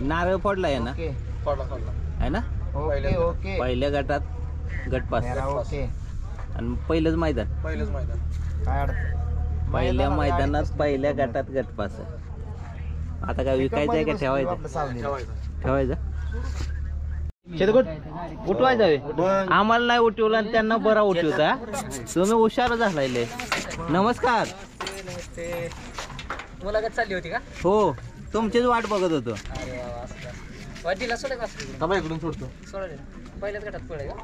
नारळ फोडलाय ना? फोडला आहे ना? ओके ओके पहिल्या गटात गटपास ओके आणि पहिलंच मैदान काय अडचण पहिल्या मैदानात पहिल्या गटात गटपास. आता काय विकायचंय का ठेवायचं? ठेवायचं उठवायचं. आम्हाला नाही उठवलं आणि त्यांना बरा उठवता. तुम्ही हुशार झालाय. नमस्कार. मुलाखत चालली होती का? हो तुमचीच वाट बघत होतो. वाटीला सोडा का? इकडून सोडतो. सोडा पहिल्याच गटात पडे का?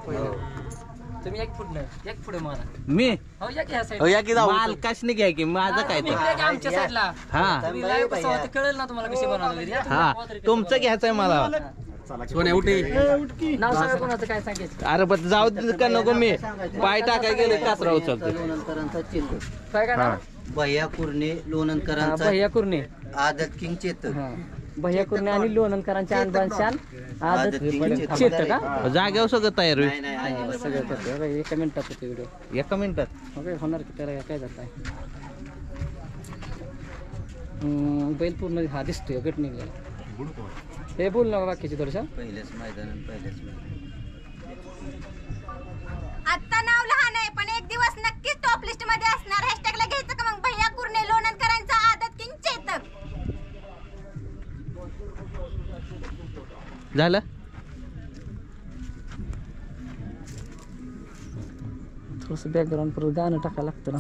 तुम्ही एक पुढे मला मी हो या की ह्या साईड मालकाशने घ्या की माझं काय ते. आमच्या साईडला हा तुम्ही लाईव्ह बसवा तर कळेल ना तुम्हाला कशी बनवली. हा तुमचं घ्यायचंय मला. नाव सांगा कोणाचं काय सांगायचं. अरे पण जाऊ दे का नको. मी पाय टाकाय गेले कचरा उचलतो. काय का नाव? भैया कुर्णे लोणंदकरांचा भैया कुर्णे आदत किंग चेतक. भैया कुर्णे आणि लोणंदकरांच्या अनबानशान आदत चेतक का? जागेवर सगळं तयार होईल. सगळं करतो. एका मिनिटात होतो व्हिडिओ. एका मिनिटात होणार की त्याला काय जात आहे. बैल पूर्ण हा दिसतोय गट निघलेला. हे बोल ना बाकीचे थोडंसं. पहिलेच मैदान आता नाव लहान आहे पण एक दिवस नक्कीच टॉप लिस्ट मध्ये असणार. हॅशटॅगला घ्यायचं का मग भैया कुर्णे लोणंदकरांचा आदत किंग चेतक. झालं. थोडस बॅकग्राऊंड परत गाणं टाकायला लागतं ना.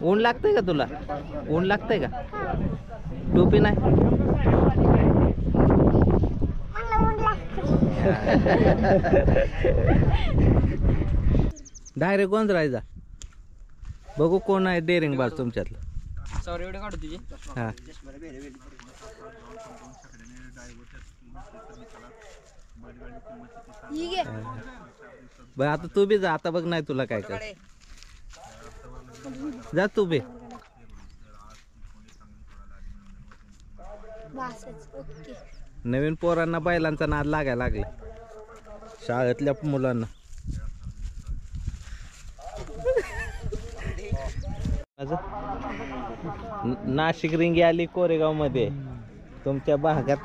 ऊन लागतंय का तुला? ऊन लागतंय का? टोपी नाही. डायरेक्ट गोंज राहायचा. बघू कोण आहे डेअरिंग बाज तुमच्यातलं. सॉरी व्हिडिओ काढू तुझी. हा बरं आता तू बी जा. आता बघ नाही तुला काय कर. जा तू बी. नवीन पोरांना बैलांचा नाद लागायला लागला. शाळेतल्या मुलांना. नाशिक रिंगी आली कोरेगाव मध्ये. तुमच्या भागात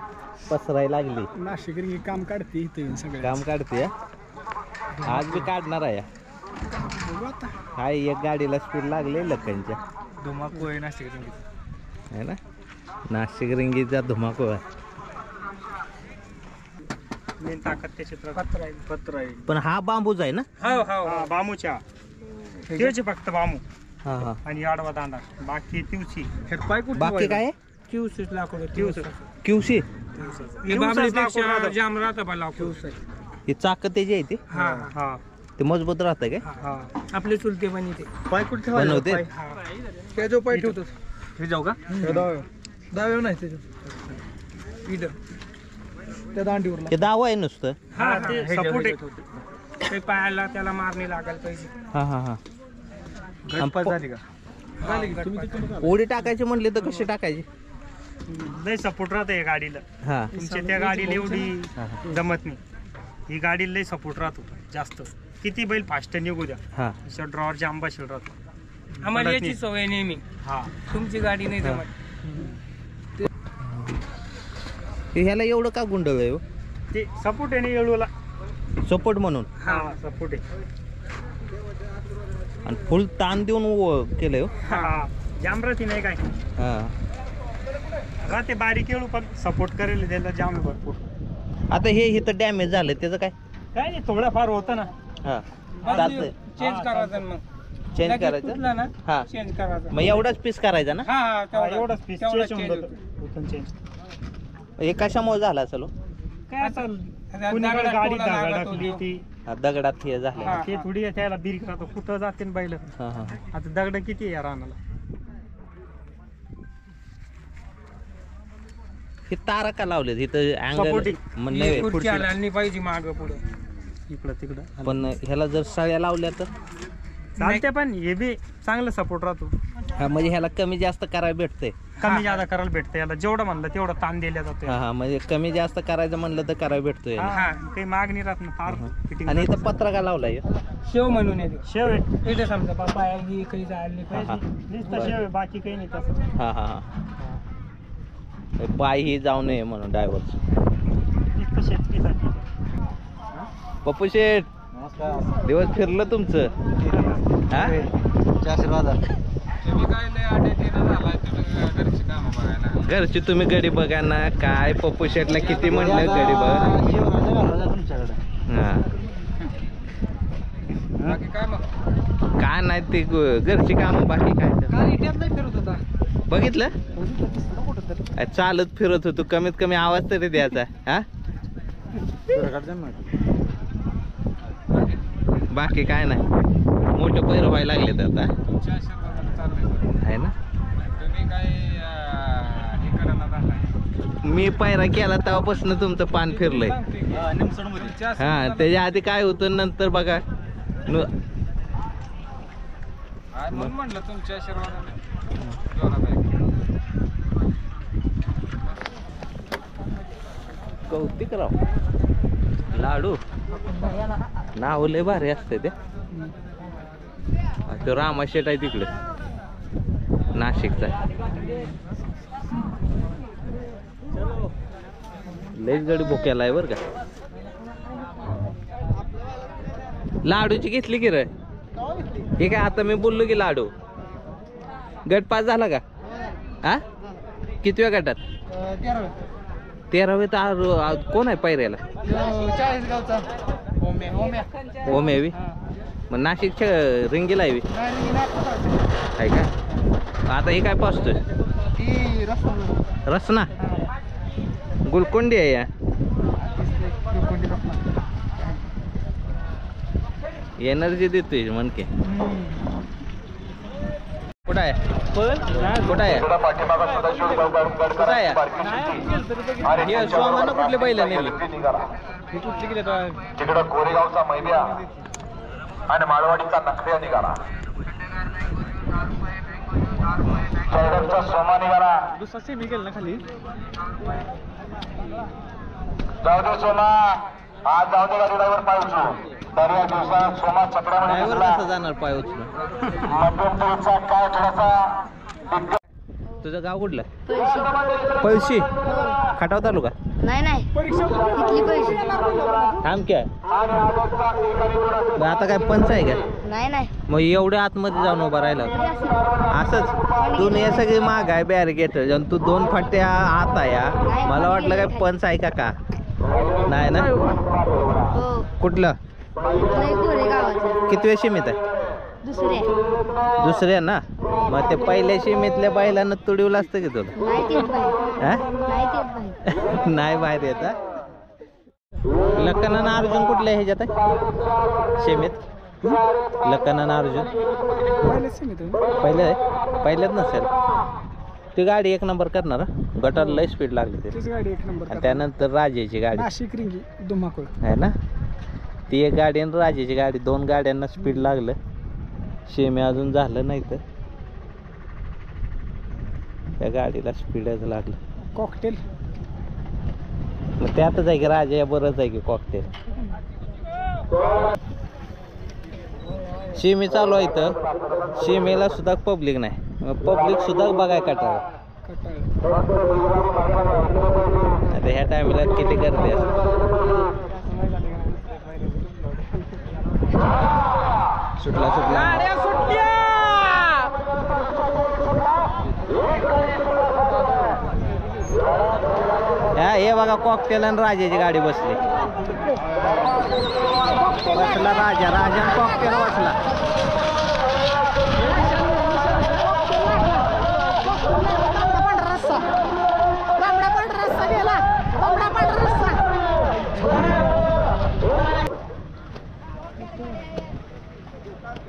पसरायला लागली. नाशिक रिंगी काम काढते इथे सगळं काम काढते. आज बी काढणार आहे. हाय एक गाडीला स्पीड लागले लखनच्या. धुमाकू आहे नाशिक रिंगी आहे ना. नाशिक रिंगीचा धुमाकूळ आहे. मेन ताकद त्याच्यात पत्र आहे. पण हा बांबूच आहे ना. बांबूच्या त्याचे फक्त बांबू. हा हा आणि आडवा दांडा बाकी तिवची. बाकी काय? क्यूसीच लाकूड. QC QC. जाम राहतं बा ही चाक त्याची आहे ती. हा ते मजबूत राहतं काय? आपले चुलते पण इथे पाय कुठे बनवते. त्या जो पाय ठेवतो हे जाऊ का? दावे नाही त्याच्यात त्या दांडीवर ते दाव आहे नुसतं. सपोर्ट आहे. ते पायाला त्याला मारणे लागायला पाहिजे. हा हा हा. झाली का? ओढी टाकायची म्हणली तर कशी टाकायची? लय सपोर्ट राहते गाडीला. हा तुमच्या त्या गाडीला एवढी जमत नाही. ही गाडीला लय सपोर्ट राहतो जास्त. किती बैल फास्ट निघू द्या. हा ड्रॉवर जाम बसेल राहतो. आम्हाला याची सवय नेहमी. हा तुमची गाडी नाही जमत. ह्याला एवढं का गुंडळ आहे? ते सपोर्ट आहे ना येळूला. सपोर्ट म्हणून. हा सपोर्ट आहे. आणि फुल ताण देऊन केलंय. जाम राहते नाही काय. हा ते बारीक येळू पण सपोर्ट करेल त्याला जाम भरपूर. आता हे इथं डॅमेज झालं त्याचं काय? काय नाही थोडंफार होतं ना. हा चेंज करायचं मग. चेंज करायचं ना. हा चेंज करायचं. मग एवढाच पीस करायचा ना. एवढंच पीस चेंज. हे कशामुळे झालं असेल? काय असेल गाडी टाकली ती दगडात हे झालं. ते थोडी त्याला बिरीक राहतो. कुठं जाते बैल. हा हा आता दगड किती आहे रानाला. हे तारा का लावलेत इथं अँगल नाही पाहिजे माग पुढे इकडं तिकडं. पण ह्याला जर सळ्या लावल्या तर चालते. पण हे बी चांगलं सपोर्ट राहतो. हा म्हणजे ह्याला कमी जास्त करायला भेटतंय. कमी जादा करायला भेटतं. याला जेवढं म्हणलं तेवढं ताण दिला जातो. हा हा म्हणजे कमी जास्त करायचं म्हणलं तर करायला भेटतोय. काही मागणी राहत ना फार. आणि इथं पत्रा का लावलाय? शेव म्हणून येते. शेव आहे. इथे समजा बाबा काही जायला नाही पाहिजे. नुसतं शेव आहे बाकी काही नाही तसं. हा हा हा पाय ही जाऊ नये म्हणून ड्रायव्हरचं. नुसतं शेतकीसाठी. पप्पू शेठ दिवस फिरलं तुमचं हा? घरची तुम्ही गडी बघा ना काय. पप्पू शेठला किती म्हणलं गडी बघा. हा काय नाही ते घरची कामं बाकी काय बघितलं. चालत फिरत होतो कमीत कमी आवाज तरी द्यायचा हा. बाकी काय नाही. मोठे पैर व्हायला लागले आता आहे ना. मी पायरा केला तेव्हापासून तुमचं पान फिरलंय. हा त्याच्या आधी काय होतं नंतर बघा म्हणलं तुमच्या आशीर्वादाने कौतिक राव. लाडू नाव लय भारी असते ते. तो रामा शेट आहे तिकडे नाशिकचा. लयच गडी बोक्याला आहे बरं का. लाडूची घेतली की रे. हे काय आता मी बोललो की लाडू गट पास झाला का हा. कितव्या गटात 13वे. तर कोण आहे पायऱ्याला ओमेवी. मग नाशिकच्या रिंगीला आहे का. आता हे काय पाचतोय रसना गुलकोंडी आहे या. एनर्जी देतोय म्हणके. कुठं आहे कुठं आहे कुठं आहे हे सोमानं कुठले बैल नेली. तिकडं कोरेगावचा मैद्या आणि माळवाडीचा नखऱ्या निघाला. चौडरचा सोमा निघाला. जाऊ दे सोमा आज जाऊ दे गाडीवर पाय उचलू. तर या दिवसात सोमा चक्रामध्ये ड्रायव्हर दिसला. कसं जाणार पाय उचलून. मध्यंतरीचा काय थोडासा तुझं गाव कुठलं पळशी खटाव तालुका. नाही नाही इथली पैसे थांब काय आता काय पंच आहे का. नाही नाही मग एवढ्या आतमध्ये जाऊन उभा राहिला असंच. तू हे सगळी माग आहे बॅरिगेट तू 2 फट्ट्या आत आहे. मला वाटलं काय पंच आहे का. नाही ना. हो कुठलं गावाचं किती वेळ सीमित आहे. दुसऱ्या ना. मग ते पहिल्या सीमेतल्या बैलांना तुडवलं असतं की तुला. नाही बाहेर येत. लक्कन अर्जुन कुठल्या ह्याच्यात आहे सीमेत. लक्कन अर्जुन पहिल्याच नसेल. ती गाडी 1 नंबर करणार गटाला लय स्पीड लागली ते. त्यानंतर राजेची गाडी आहे ना. ती एक गाडी आणि राजेची गाडी 2 गाड्यांना स्पीड लागलं. शेमे अजून झालं नाही तर त्या गाडीला स्पीडच लागलं. कॉकटेल मग त्यातच आहे की राजा बरंच आहे की कॉकटेल. शेमी चालू आहे तर शेमेला सुद्धा पब्लिक नाही. पब्लिक सुद्धा बघाय कटाळ. आता ह्या टायमाला किती गर्दी असते. सुटला हे बघा कॉकटेल आणि राजाची गाडी बसली. बसला राजा कॉकटेल बसला.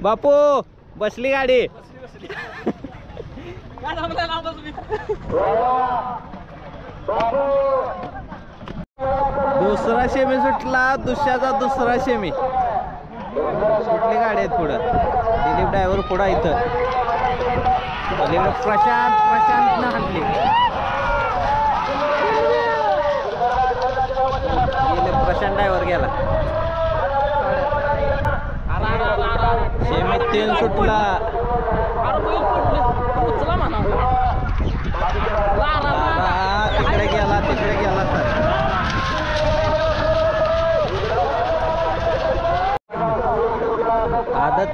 बापू बसली गाडी. दुसरा शेमी सुटला. दुसऱ्याचा दुसरा शेमी. कुठली गाडी आहेत पुढं. दिलीप ड्रायव्हर पुढं इथं. प्रशांत न हटली. प्रशांत ड्रायव्हर गेला. शेमी 3 सुटला.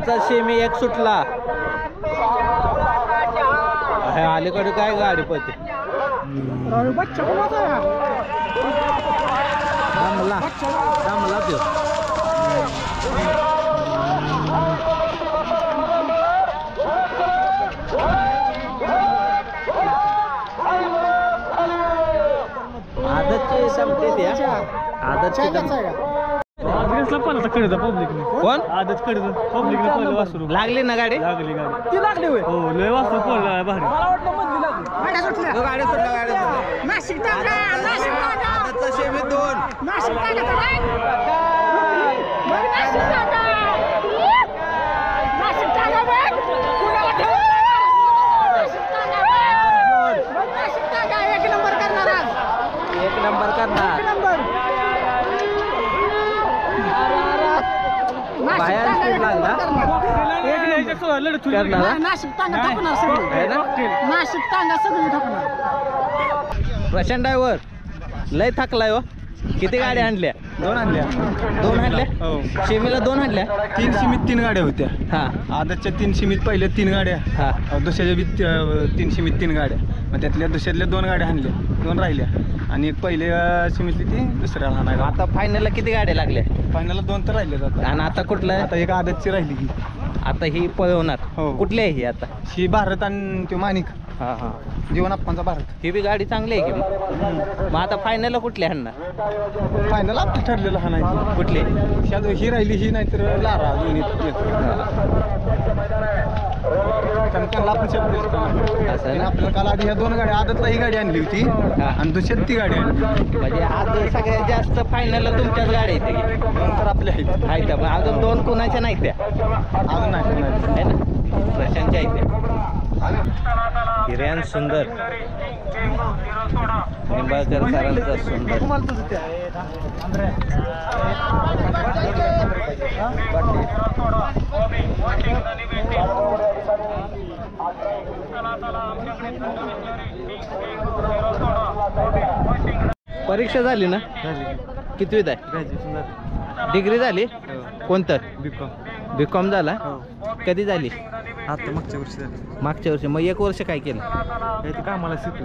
आदतचा सेमी एक सुटला. अलीकडे काय गाडी पळते. थांबला तो. आदतचे संपते त्या. आदतचे कोण आदत कडे पब्लिक लागली ना गाडी. लागली गाडी हो लय वाजता पडला भारी. गाडी सुटला. आदतचा सेमी 2. एक नंबर करणार. बाहेर स्पीड लागला प्रशांत ड्रायव्हर लय थकलाय हो. किती गाड्या आणल्या. 2 आणल्या. 2 आणल्या. हो सेमीला 2 आणल्या. 3 सीमित 3 गाड्या होत्या. हा आदतच्या 3 सीमित पहिल्या 3 गाड्या. हा दुसऱ्याच्या बी 3 सीमित 3 गाड्या. मग त्यातल्या दुसऱ्यातल्या 2 गाड्या आणल्या. 2 राहिल्या आणि एक पहिल्या सीमितली ती दुसऱ्या आणायला. आता फायनलला किती गाड्या लागल्या. फायनलला 2 तर राहिल्यात आता. आणि आता कुठलं. आता एक आदतची राहिली की. आता ही पळवणार. हो. कुठली आहे ही आता. ही भारत आणि तो माणिक हा हा जीवन आप्पांचा भारत. ही बी गाडी चांगली आहे की मग. मग आता फायनलला कुठली आणणार. फायनल आपलं ठरलेलं हा नाही. कुठली. ही राहिली ही नाहीतर लारा दोन्ही त्यांना आपण असं आहे ना? आपल्याला काल आधी ह्या 2 गाड्या आदतला ही गाडी आणली होती हा. आणि दुसऱ्यात ती गाडी आणली. म्हणजे आज सगळ्यात जास्त फायनलला तुमच्याच गाड्या येते की. 2 तर आपल्या आहेत. आहेत पण अजून 2 कुणाच्या नाही त्या. अजून नाही आहे ना प्रशांतच्या आहेत त्या. हिर्यान सुंदर निंबाळकर सरांचा सुंदर. परीक्षा झाली ना. कितवीत आहे. डिग्री झाली. कोणतं. बीकॉम झाला. कधी झाली. आता मागच्या वर्षी झाली. मागच्या वर्षी. मग 1 वर्ष काय केलं. कामाला शिकतो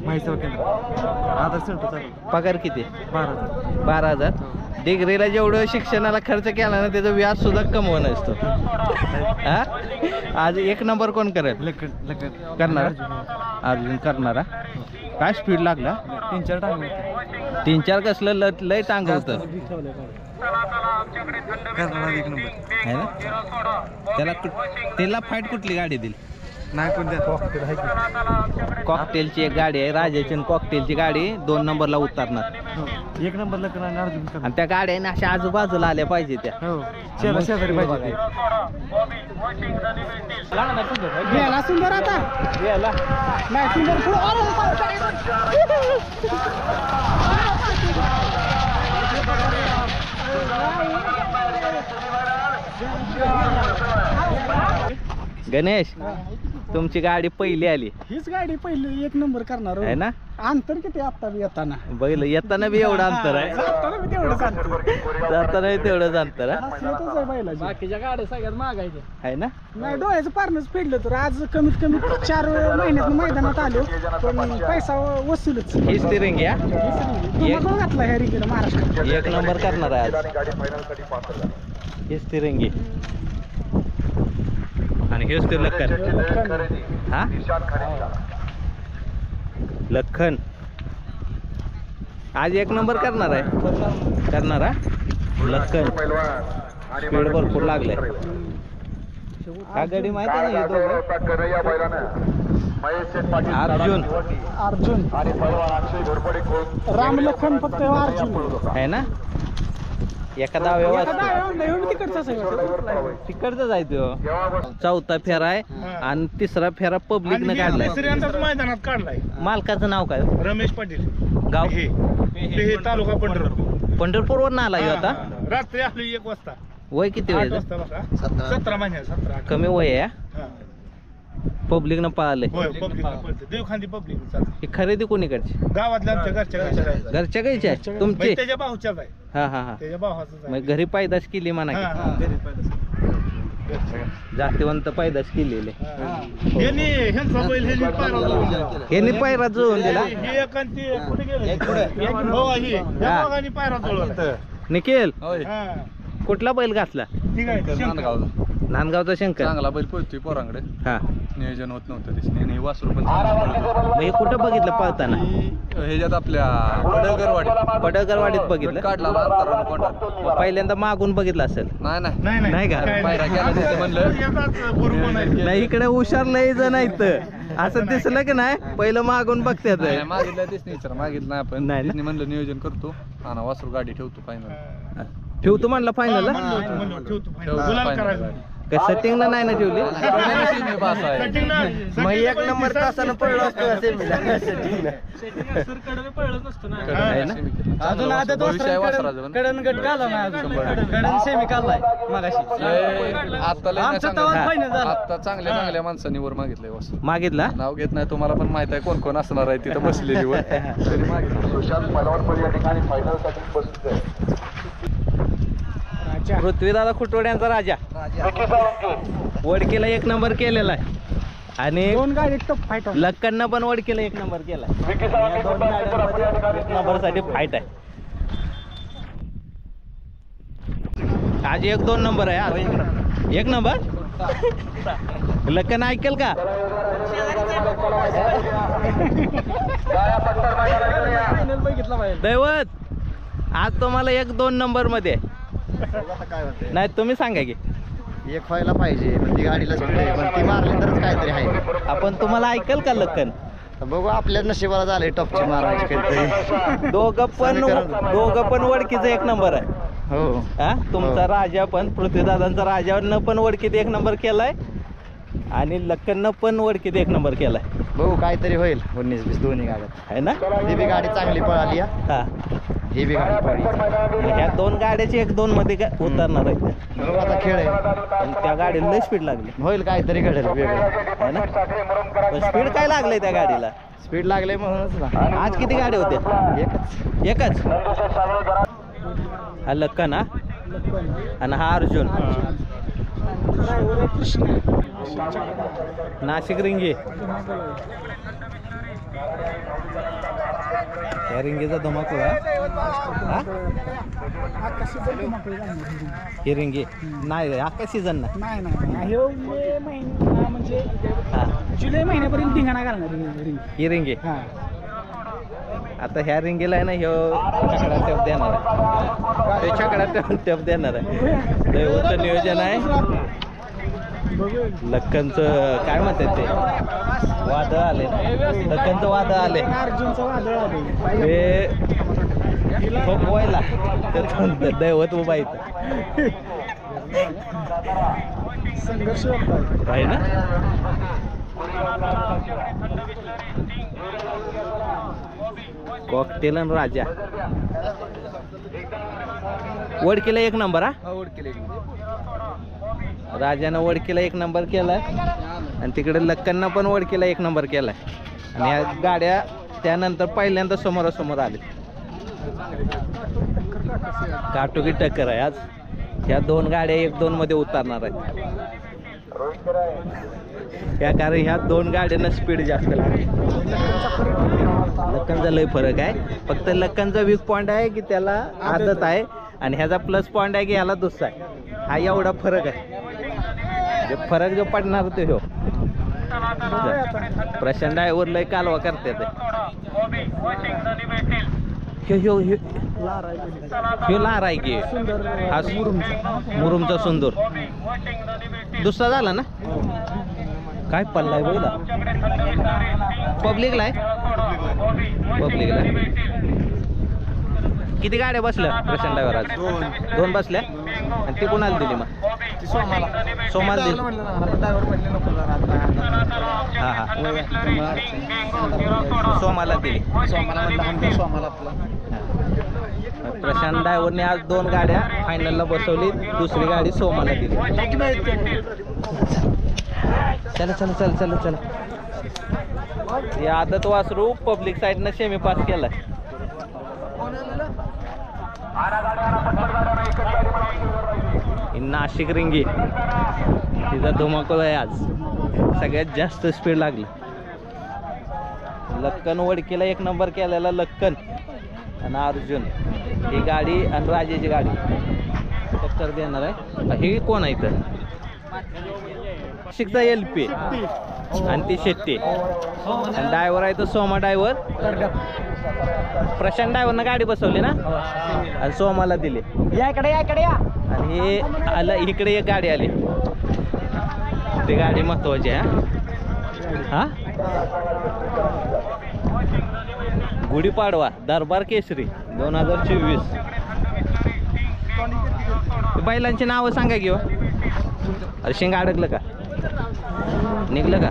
माहिती सेवा केंद्र. आधार सेंटर चालू. पगार किती. 12,000. 12,000. डिग्रीला जेवढं शिक्षणाला खर्च केला ना त्याचं व्याज सुद्धा कमवणं असतो. हा आज 1 नंबर कोण करेल. करणार. अर्जुन करणारा. काय स्पीड लागला. 3-4 टांग. 3-4 कसलं लय टांग होतं. एक नंबर आहे ना. त्याला फाईट कुठली गाडी दिली. नाही कोणत्या. कॉकटेलची एक गाडी आहे. राजाची आणि कॉकटेलची गाडी 2 नंबरला उतरणार. 1 नंबरला करणार अर्जुन. आणि त्या गाड्या अशा आजूबाजूला आल्या पाहिजे त्या. हो शेजारी पाहिजे. सुंदर आता नाही सुंदर गणेश तुमची गाडी पहिली आली. हीच गाडी पहिली 1 नंबर करणार आहे ना. अंतर किती आता बी येताना. बघितलं येताना बी एवढं अंतर आहे. जाताना बी तेवढंच अंतर. जाताना तेवढंच अंतर आहे. शेतच आहे बैलाची. बाकीच्या गाड्या सगळ्यात मागायच्या आहे ना. नाही डोळ्याचं पारणंच फेडलं तर आज कमीत कमी 4 महिन्यात मैदानात आलो पण पैसा वसूलच. ही स्टिअरिंग घ्या. तुम्हाला घातला ह्या रिंगीला महाराष्ट्रात. 1 नंबर करणार आहे आज. ही स्टिअरिंग घे. आणि हेच ते लखन. हा लखन आज 1 नंबर करणार आहे. करणार हा लखन. स्पीड भरपूर लागले. हा गाडी माहिती आहे ना. अर्जुन अर्जुन राम लखन फक्त अर्जुन आहे ना. एखादा व्यवस्था तिकडचं जायचं. 4था फेरा आहे आणि 3रा फेरा पब्लिकनं काढलाय. मैदानात काढलाय. मालकाचं नाव काय. रमेश पाटील. गाव हे तालुका पंढरपूर. पंढरपूरवरून आला ह्यो आता. रात्री आपली 1 वाजता. वय किती 8 वय. वाजता बघा. 17 महिन्यात 17. कमी वय आहे. हा. पब्लिकनं पळालंय. होय पब्लिक देवखांदी पब्लिक चालते. ही खरेदी कोणीकडची. गावातल्या आमच्या घरच्या घरच्या गायची आहे तुमची. त्याच्या भाऊच्याच आहे. हा हा हा त्याच्या भावाचं मग घरी पायदास केली म्हणा की. जास्तीवंत पैदाश केलेले यांनी पायरा जुळवून दिला निखिल कुठला बैल घातला नांदगावचा शंकर चांगला बैल पळतोय पोरांकडे हा नियोजन होत नव्हतं त्याने वासरू पण मग हे कुठं बघितलं पळताना ह्याच्यात आपल्या पडळकरवाडीत बघितलं काढला पहिल्यांदा मागून बघितलं असेल नाही का नाही इकडे हुशार लय जण आहेत असं दिसलं की नाही पहिलं मागून बघतात मागितलं नाही आपण नाही म्हणलं नियोजन करतो आणि वासरू गाडी ठेवतो फायनल ठेवतो म्हणलं फायनल काय सेटिंगला नाही ना ठेवली मग एक नंबर तासानं पडलो असतो अजून आदत कडन गट काढला नाही अजून कडन सेमी काढलाय मगाशी आता चांगल्या माणसांनी वर मागितलंय वासरू मागितला नाव घेत नाही तुम्हाला पण माहित आहे कोण कोण असणार आहे तिथं बसलेली वर तरी मागितलं पृथ्वीदादा खुटवड्यांचा राजा वडकीला 1 नंबर केलेला आहे आणि 2 गाडी टॉप फाईट लक्कननं पण वडकीला 1 नंबर केलाय. या 2 गाड्यांमध्ये 1 नंबरसाठी फाईट आहे. आज 1-2 नंबर आहे. आज 1 नंबर लक्कन ऐकेल का दैवत आज तुम्हाला 1-2 नंबर मध्ये नाही तुम्ही सांगा की एक व्हायला पाहिजे पण ती गाडीला स्पीड आहे पण ती मारली तरच काहीतरी आहे. आपण तुम्हाला ऐकल का लक्कन बघू आपल्या नशिबाला झालंय टॉपची मारायची काहीतरी. दोघं पण वडकीचा 1 नंबर आहे. हो हा तुमचा राजा पण पृथ्वीदादांचा राजानं पण वडकीत 1 नंबर केलाय आणि लक्कननं पण वडकीत 1 नंबर केलाय. बघू काहीतरी होईल 19-20 दोन्ही गाड्यात आहे ना. ही बी गाडी चांगली पळाली हा ही बी गाडी पळाली. ह्या 2 गाड्याची 1-2 मध्ये उतरणार आहे बघू आता खेळ आहे आणि त्या गाडीला लय स्पीड लागली होईल काहीतरी घडेल वेगळं आहे ना. स्पीड काय लागलंय त्या गाडीला स्पीड लागले म्हणूनच ना. आज किती गाड्या होत्या एकच हा लक्कन हा आणि हा अर्जुन नाशिक रिंगी या रिंगीचा धमाकूळ ही रिंगी नाही अख्खा सीझन ना नाही मे महिना म्हणजे जुलै महिन्यापर्यंत धिंगाणा घालणार ही रिंगी हा आता ह्या रिंगीला आहे ना ह्यो छकडा टेप देणार आहे ते छकडा टेप देणार आहे दैवतचं नियोजन आहे. लक्कनचं काय म्हणतात ते वादळ आले लक्कनचं वादळ आले अर्जुनचं वादळ आले ते व्हायला दैवत उभा इथं संघर्ष आहे ना. कॉकटेल आणि राजा वडकीला 1 नंबर हा राजानं वडकीला 1 नंबर केलाय आणि तिकडे लक्कननं पण वडकीला 1 नंबर केलाय आणि या गाड्या त्यानंतर पहिल्यांदा समोरासमोर आले. काटोकी टक्कर आहे आज. ह्या 2 गाड्या 1-2 मध्ये उतरणार आहेत या कारण ह्या 2 गाड्यांना स्पीड जास्त लागते. लक्कनचा लय फरक आहे. फक्त लक्कनचा वीक पॉइंट आहे की त्याला आदत आहे आणि ह्याचा प्लस पॉइंट आहे की ह्याला दुसरा आहे. हा एवढा फरक आहे. फरक जो पडणार तो ह्यो प्रशांत ड्रायव्हर लय कालवा करते ह्यो लार आहे की हा मुरुमचा सुंदर दुसरा झाला ना. काय पल्लाय बोला पब्लिकला आहे किती गाड्या बसल्या प्रशांत ड्रायव्हर आज 2 बसल्या आणि ती कोणाला दिली मग सोमाला दिली हा हा सोमाला दिली प्रशांत ड्रायव्हरने आज 2 गाड्या फायनलला बसवली दुसरी गाडी सोमाला दिली. चला चला चला चला चला हे आदत वासरू पब्लिक साईडनं सेमी पास केलाय. ही नाशिक रिंगी, तिचा धुमाकूळ आहे आज, सगळ्यात जास्त स्पीड लागली. लक्कन वडकीला 1 नंबर केलेला लक्कन आणि अर्जुन, ही गाडी आणि राजेची गाडी टक्कर देणार आहे. ही कोण आहे इथं? शिकता LP आणि ती शेट्टी आणि ड्रायव्हर आहे तो सोमा ड्रायव्हर. प्रशांत ड्रायव्हरनं गाडी बसवली ना आणि सोमाला दिली. आणि हे आलं इकडे एक गाडी आली, ती गाडी महत्वाची आहे. हा गुढीपाडवा दरबार केसरी 2024. बैलांची नावं सांगा की हो. अरे शेंग अडकलं का, निघलं का?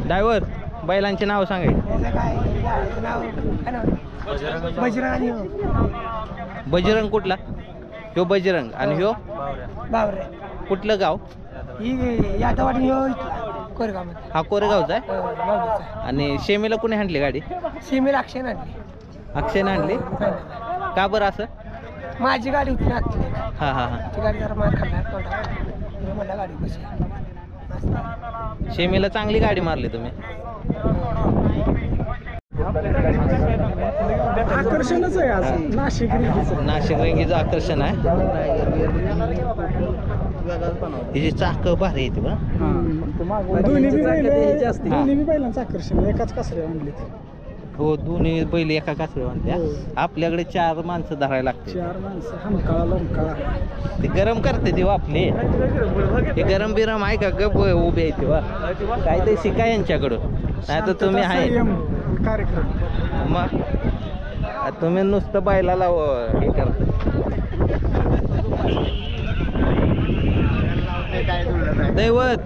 ड्रायव्हर बैलांची नाव सांगायची. बजरंग कुठला? ह्यो बजरंग आणि ह्यो कुठलं गाव? हा कोरेगावचा आहे. आणि शेमीला कुणी आणली गाडी? अक्षयने आणली का बरं असं? माझी गाडी होती ना, हा हा हा. ती गाडी जरा मला खाल्ला मला गाडी कशी. शेमीला चांगली गाडी मारली तुम्ही. आकर्षणच आहे आज नाशिक रिंगीचं. नाशिक रेंगीचं आकर्षण आहे. हिची चाक भारी येते बा. दोन्ही बी बैलांचं आकर्षण आहे. एकाच कासऱ्या आणली हो, दोन्ही बैल एका कासऱ्या आणल्या. आपल्याकडे 4 माणसं धरायला लागते. 4 माणसं हमकाळा लमकाळा. ते गरम करते तेव्हा आपले, ते गरम बिरम आहे का गप उभे आहे तेव्हा. काय ते शिका यांच्याकडून, नाही तर तुम्ही आहे कार्यक्रम. मग तुम्ही नुसतं बैलाला हे करता. दैवत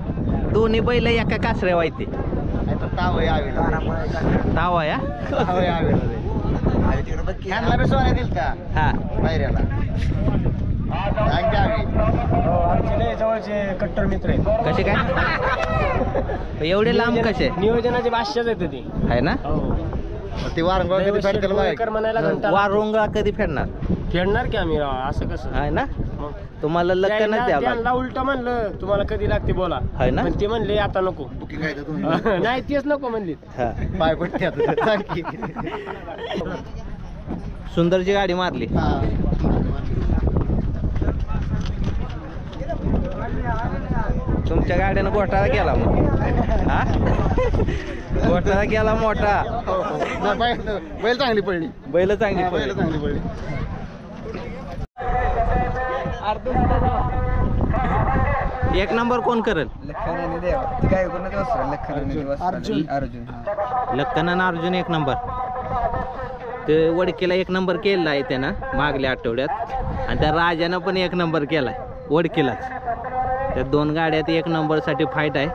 दोन्ही बैल एका कासऱ्या व्हायचे. ताव या हा जवळचे कट्टर मित्र आहेत. कसे काय एवढे लांब कसे? नियोजनाचे भाष्यच येते ती आहे ना. ते वारुंगळा कधी फेडणार? फेडणार की आम्ही असं कसं आहे ना. तुम्हाला लग्नच द्यावं लागेल. उलट म्हणलं तुम्हाला कधी लागते बोला, आहे ना. पण ते म्हणले आता नको. नाही तेच नको म्हणली. हा. पाय पडते सुंदरची गाडी मारली. तुमच्या गाड्यानं घोटाळा केला मग. हा घोटाळा केला मोठा. बैल चांगली पडली. बैल चांगली पडली. एक नंबर कोण करेल? लक्कन आणि अर्जुन 1 नंबर. ते वडकीला 1 नंबर केलेला आहे त्यानं मागल्या आठवड्यात, आणि त्या राजानं पण 1 नंबर केलाय वडकीलाच. त्या 2 गाड्यात 1 नंबरसाठी फाईट आहे.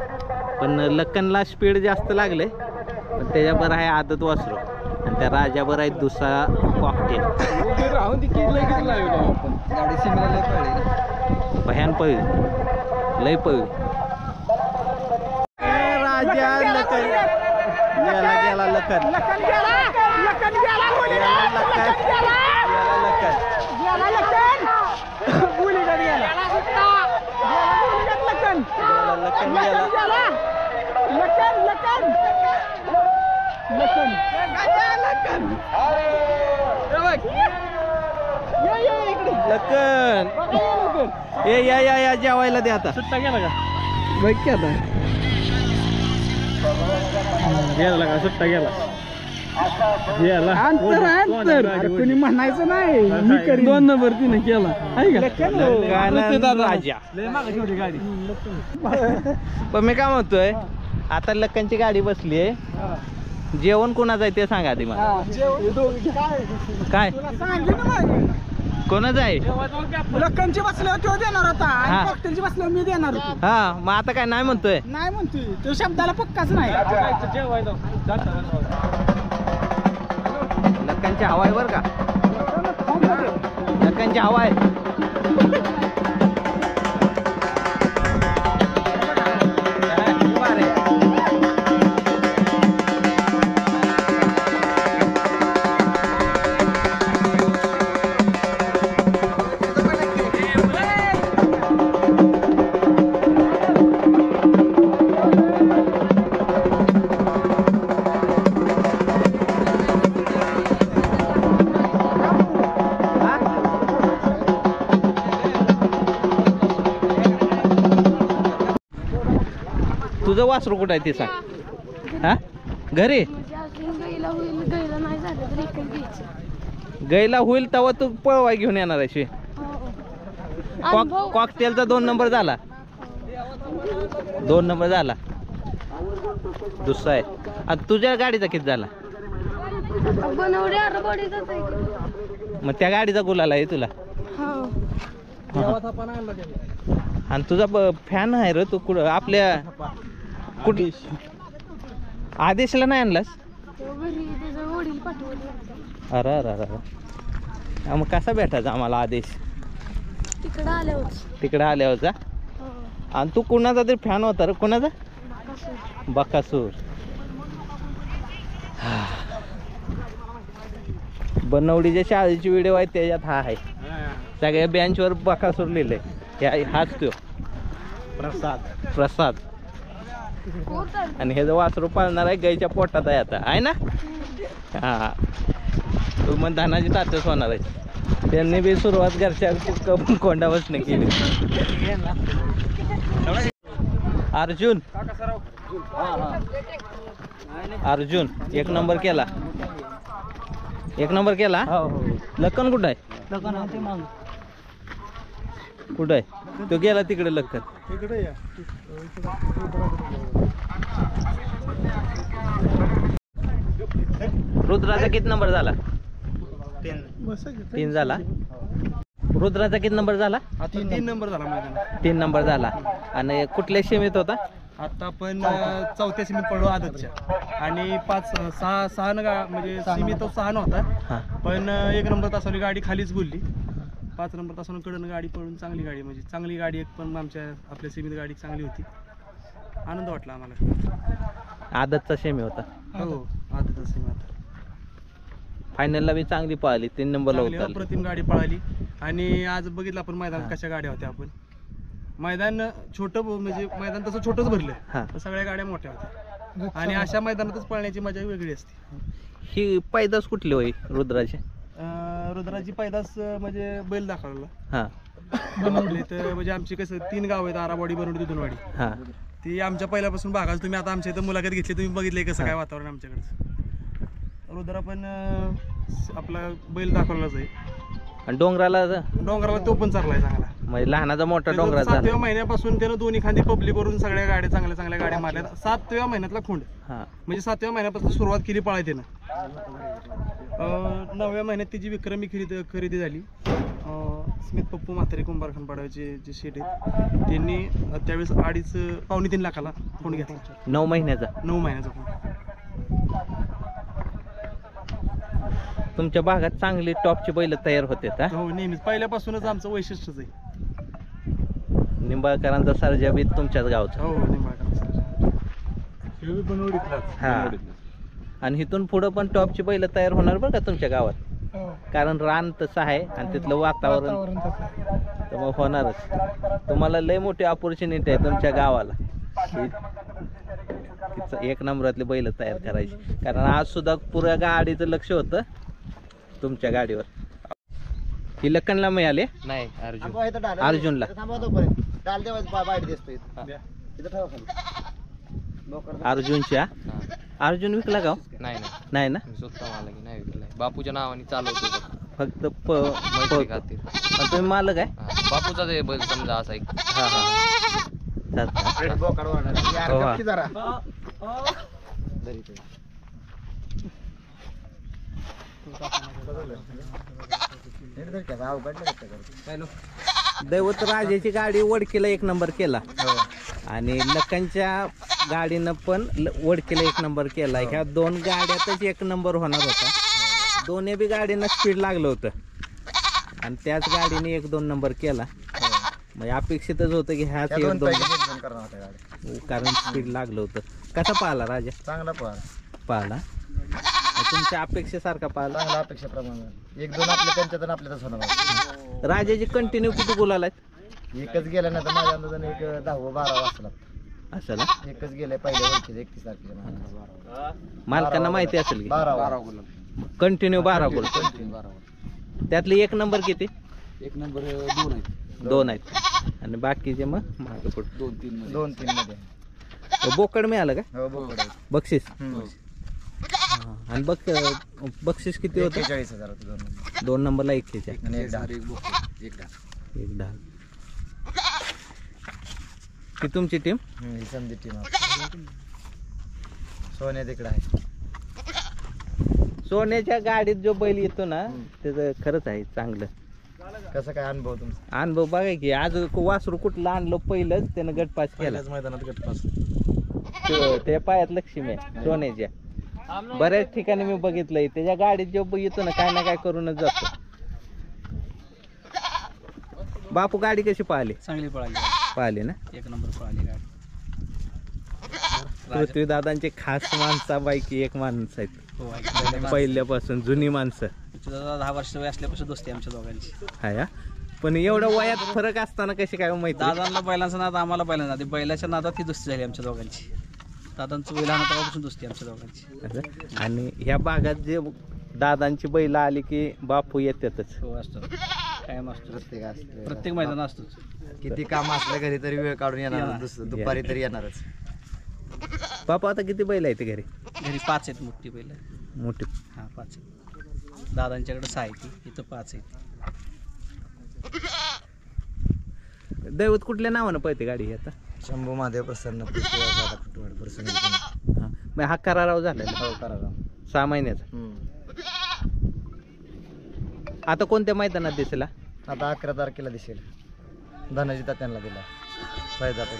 पण लक्कनला स्पीड जास्त लागले, पण त्याच्यावर आहे आदत वासरू, आणि त्या राजावर आहे दुसरा कॉकटेल. भयान पळली, लय पळली. राजा लखन गेला लखन. लखन ए या जेवायला दे आता. सुट्टा गेला का? बघ की आता गेला का? सुट्टा गेला. अंतर कोणी म्हणायचं नाही. मी करीन 2 नंबर तिने केला राजा. पण मी काय म्हणतोय, आता लक्कनची गाडी बसली आहे, जेवण कोणाचं आहे ते सांगा आधी मला. काय कोणाचं आहे? लक्कनची बसल्यावर तो देणार होता आणि कॉकटेलची बसल्यावर मी देणार होतो. हा मग आता काय नाही म्हणतोय? नाही म्हणतोय तो, शब्दाला पक्काच नाही. लक्कनची हवा आहे बरं का, लक्कनची हवा आहे. तुझं वासरू कुठं आहे ते सांग. हा घरी गैला होईल तेव्हा तू पळवाय घेऊन येणार आहे. कॉकटेलचा 2 नंबर झाला. 2 नंबर झाला. दुसरा आहे. आणि तुझ्या गाडीचा किती झाला? मग त्या गाडीचा गुलाल आहे तुला. आणि तुझा फॅन आहे रे तू. कुठं आपल्या कुठे आदेशला नाही आणलास? अरे अरे अरे मग कसा भेटायचा आम्हाला आदेश? तिकडे आल्यावरचा. आणि तू कुणाचा तरी फॅन होता रे. कुणाचा? बकासूर. बनवडीच्या शाळेची व्हिडिओ आहे त्याच्यात हा आहे. सगळ्या बेंचवर बकासूर लिहिलंय. हाच तो प्रसाद. आणि हे जो वासरू पाळणार आहे गाईच्या पोटात आहे आता आहे ना. हा तो मग धानाची तातच होणार आहे. त्यांनी बी सुरुवात घरच्या कोंडापासून केली. अर्जुन 1 नंबर केला. 1 नंबर केला. लखन कुठं आहे? कुठं आहे तो? गेला तिकडे लखन. रुद्राचा किती नंबर झाला? 3 झाला. रुद्राचा किती नंबर झाला? 3 नंबर झाला मैदान. 3 नंबर झाला. आणि कुठल्या सीमेत होता? आता आपण 4थ्या सीमेत पडलो आदतच्या. आणि 6 म्हणजे सीमेत 6 नव्हता. हा पण 1 नंबर तासावली गाडी खालीच बोलली. 5 नंबर तासानं कडनं गाडी पळून चांगली गाडी म्हणजे चांगली गाडी. एक पण आपल्या सीमेत गाडी चांगली होती. आनंद वाटला आम्हाला. आदतचा सेमी होता. हो आदतचा सीमेत फायनलला बी चांगली पळाली. 3 नंबरला होता. अप्रतिम गाडी पळाली. आणि आज बघितलं आपण मैदान कशा गाड्या होत्या. आपण मैदान छोटं म्हणजे मैदान तसं छोटंच भरलं. पण सगळ्या गाड्या मोठ्या होत्या. आणि अशा मैदानातच पळण्याची मजा वेगळी असते. ही पैदास कुठली होई रुद्राची? रुद्राची पैदास म्हणजे बैल दाखवला. हा बनवले तर म्हणजे आमची कसं 3 गाव आहेत. आरावाडी, बनवडी, दुधनवाडी. हा ती आमच्या पहिल्यापासून भागात. तुम्ही आता आमच्या इथं मुलाखत घेतली, तुम्ही बघितलंय कसं काय वातावरण आमच्याकडचं. रुद्रा पण आपला बैल दाखवलाच आहे. आणि डोंगराला तो पण चाललाय चांगला. म्हणजे लहानाचा मोठा डोंगरात झाला. 7व्या महिन्यापासून त्यानं दोन्ही खांदी पब्लिक वरून सगळ्या गाड्या चांगल्या गाड्या मारल्या. 7व्या महिन्यातला खोंड. म्हणजे 7व्या महिन्यापासून सुरुवात केली पळाय त्यानं. 9व्या महिन्यात त्याची विक्रमी खरेदी झाली. स्मित पप्पू म्हातारे कुंभार खानपाडाचे जे शेट आहेत त्यांनी त्यावेळेस 2.5-3 लाखाला खोंड घेतला. 9 महिन्याचा 9 महिन्याचा खोंड. तुमच्या भागात चांगली टॉपची बैल तयार होते. हो नेहमीच पहिल्यापासूनच आमचं वैशिष्ट्यच आहे. निंबाळकरांचा सर्जा बी तुमच्याच गावचा. हो हा आणि इथून पुढं पण टॉपची बैल तयार होणार बरं का तुमच्या गावात. कारण रान तसं आहे आणि तिथलं वातावरण तर मग होणारच. तुम्हाला लय मोठी ऑपॉर्च्युनिटी आहे तुमच्या गावाला. 1 नंबरातले बैल तयार करायची. कारण आज सुद्धा पुऱ्या गाडीचं लक्ष होतं तुमच्या गाडीवर. ही लखनला मिळाले नाही अर्जुनला. अर्जुनच्या अर्जुन विकला गाव नाही ना. नाही विकलाय. बापूच्या नावाने चालवतो फक्त खातीर. तुम्ही मालक आहे. बापूचा ते बैल समजा असा एक. हा दैवत राजाची गाडी वडकीला 1 नंबर केला. आणि लखनच्या गाडीनं पण वडकीला 1 नंबर केला. ह्या 2 गाड्यातच 1 नंबर होणार होता. दोन्ही बी गाडीनं स्पीड लागलं होतं आणि त्याच गाडीने 1-2 नंबर केला. म्हणजे अपेक्षितच होतं की ह्याच 1-2 कारण स्पीड लागलं होतं. कसा पाहिला राजा? चांगला पाहिला. तुमच्या अपेक्षेसारखा पाहिला. चांगला अपेक्षेप्रमाणे 1-2 आपल्या त्यांच्यात आपल्यातच होणार. राजाची कंटिन्यू किती गुलाल आहेत? एकच गेल्या ना तर माझ्या अंदाजाने एक 10-12 वाजला असं ना. एकच गेले पहिल्या वर्षी 31 तारखेला. मालकांना माहिती असेल की 12 कंटिन्यू 12 गुलाल. त्यातले 1 नंबर किती? 1 नंबर 2 आहेत. 2 आहेत आणि बाकीचे मग मागे पुढे 2-3 मध्ये. बोकड मिळालं का हो बोकड आहे. बक्षीस हम्म. हा. आणि बक्षीस किती होतं 41,000 होतं 2 नंबर. 2 नंबरला 41 आणि एक डाग. एक 10 ती तुमची टीम ही समधी टीम सोन्या तिकडे आहे. सोन्याच्या गाडीत जो बैल येतो ना त्याचं खरंच आहे चांगलं. कसं काय अनुभव तुमचा? अनुभव बघा की आज वासरू कुठलं आणलं पहिलंच त्यानं गटपास केला. पहिल्याच मैदानात गटपास. त्या पायात लक्ष्मी आहे सोन्याच्या. बऱ्याच ठिकाणी मी बघितलंय त्याच्या गाडीत जो येतो ना काय ना काय करूनच जातो. बापू गाडी कशी पाहिली? चांगली पळाली, पाहिली ना. 1 नंबर पळाली गाडी. पृथ्वी दादांचे खास माणसापैकी एक माणूस आहेत. हो पहिल्यापासून जुनी माणसं 10 वर्ष वय असल्यापासून दोस्ती आमच्या दोघांची. हाय. पण एवढ्या वयात फरक असताना कशी काय माहिती? दादांना बैलांचा नाद, आम्हाला बैलांचा नाद. बैलाच्या नादात ही दोस्ती झाली आमच्या दोघांची. दादांचं बैल तेव्हापासून दोस्ती आमच्या दोघांची. आणि ह्या भागात जे दादांची बैल आली की बापू येतातच. हो असतो, कायम असतो, प्रत्येक प्रत्येक मैदान असतोच. किती काम असलं घरी तरी वेळ काढून येणार. दुपारी तरी येणारच. बापू आता किती बैल आहेत घरी? घरी 5 आहेत मोठी बैल. मोठी. हा 5 आहेत. दादांच्याकडे 6 आहेत, इथं 5 आहेत. दैवत कुठल्या नावानं पळते गाडी आता? शंभू महादेव प्रसन्न फुटवाड प्रसन्न. हा. मग हा कराराव झालेला हो करा. 6 महिन्याचा. आता कोणत्या मैदानात दिसला? आता 11 तारखेला दिसेल. धनाजी तात्यांना दिला फैजापूर.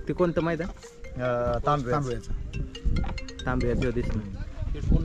ते कोणतं मैदान? तांबव्याचा. तांब्याचं दिसलं.